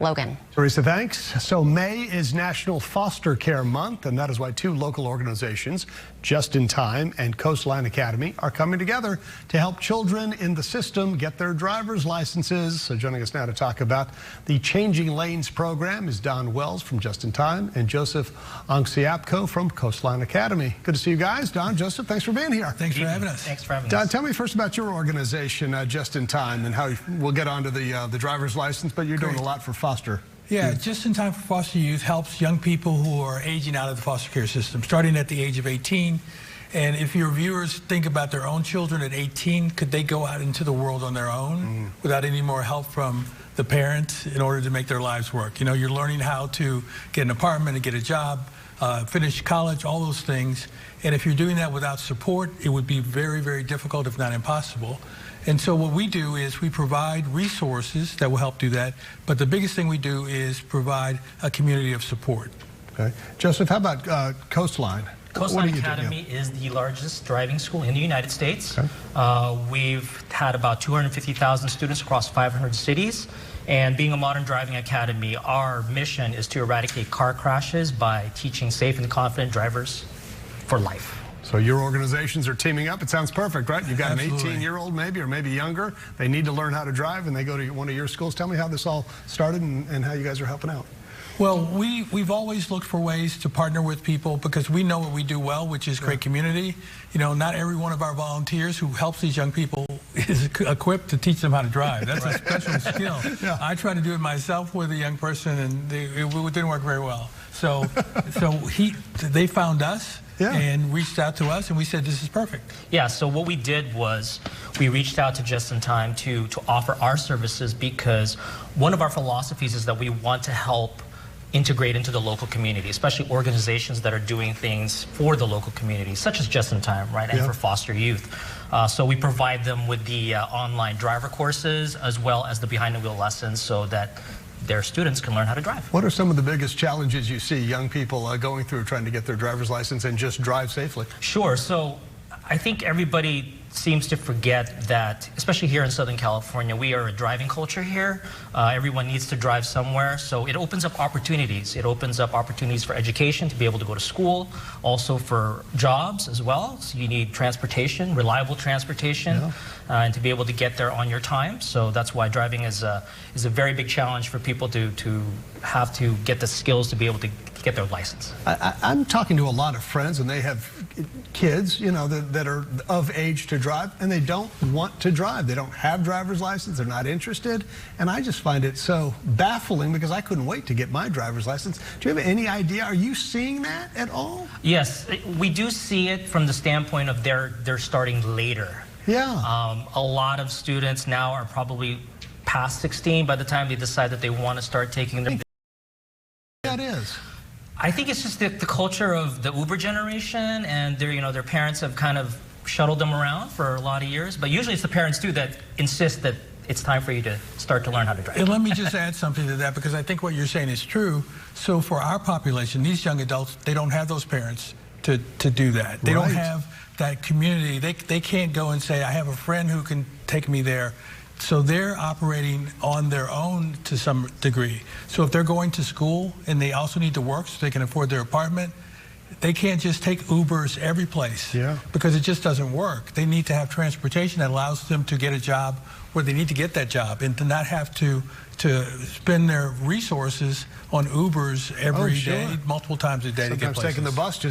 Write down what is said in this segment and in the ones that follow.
Logan. Teresa, thanks. So May is National Foster Care Month, and that is why two local organizations, Just in Time and Coastline Academy, are coming together to help children in the system get their driver's licenses. So joining us now to talk about the Changing Lanes program is Don Wells from Just in Time and Joseph Ongsiapko from Coastline Academy. Good to see you guys. Don, Joseph, thanks for being here. Thanks for having us. Thanks for having us. Don, tell me first about your organization, Just in Time, and how we'll get onto the driver's license, but you're doing a lot for foster. Yeah, Just in Time for Foster Youth helps young people who are aging out of the foster care system, starting at the age of 18. And if your viewers think about their own children at 18, could they go out into the world on their own without any more help from the parents in order to make their lives work? You know, you're learning how to get an apartment and get a job, finish college, all those things. And if you're doing that without support, it would be very, very difficult, if not impossible. And so what we do is we provide resources that will help do that. But the biggest thing we do is provide a community of support. Okay. Joseph, how about Coastline? Coastline Academy is the largest driving school in the United States. Okay. We've had about 250,000 students across 500 cities. And being a modern driving academy, our mission is to eradicate car crashes by teaching safe and confident drivers for life. So your organizations are teaming up. It sounds perfect, right? You've got Absolutely. an 18-year-old maybe, or maybe younger. They need to learn how to drive, and they go to one of your schools. Tell me how this all started and how you guys are helping out. Well, we've always looked for ways to partner with people because we know what we do well, which is create community. You know, not every one of our volunteers who helps these young people is equipped to teach them how to drive. That's a special skill. Yeah. I tried to do it myself with a young person, and it didn't work very well. So they found us. Yeah. And reached out to us, and we said, this is perfect. Yeah, so what we did was we reached out to Just in Time to offer our services because one of our philosophies is that we want to help integrate into the local community, especially organizations that are doing things for the local community, such as Just in Time, right, and for foster youth. So we provide them with the online driver courses as well as the behind-the-wheel lessons so that their students can learn how to drive. What are some of the biggest challenges you see young people going through trying to get their driver's license and just drive safely? Sure. So I think everybody seems to forget that, especially here in Southern California, we are a driving culture here. Everyone needs to drive somewhere. So it opens up opportunities. It opens up opportunities for education, to be able to go to school, also for jobs as well. So you need transportation, reliable transportation, and to be able to get there on your time. So that's why driving is a very big challenge for people to have to get the skills to be able to get their license. I'm talking to a lot of friends, and they have kids, you know, that are of age to drive, and they don't want to drive. They don't have driver's license. They're not interested. And I just find it so baffling because I couldn't wait to get my driver's license. Do you have any idea? Are you seeing that at all? Yes, we do see it from the standpoint of they're starting later. Yeah. A lot of students now are probably past 16 by the time they decide that they want to start taking their... That is. I think it's just the culture of the Uber generation, and their parents have kind of shuttled them around for a lot of years. But usually it's the parents too that insist that it's time for you to start to learn how to drive. And let me just add something to that, because I think what you're saying is true. So for our population, these young adults, they don't have those parents to do that. They don't have that community. They can't go and say, I have a friend who can take me there. So they're operating on their own to some degree. So if they're going to school and they also need to work so they can afford their apartment, they can't just take Ubers every place because it just doesn't work. They need to have transportation that allows them to get a job where they need to get that job and to not have to spend their resources on Ubers every day, multiple times a day to get places. Taking the bus,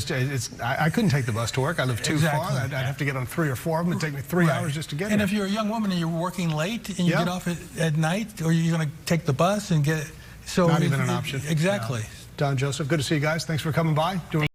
I couldn't take the bus to work. I live too far. I'd have to get on 3 or 4 of them. It'd take me 3 hours just to get And there. if you're a young woman and you're working late and you get off at night, or you're going to take the bus and get... Not even an option. Exactly. Don, Joseph, good to see you guys. Thanks for coming by.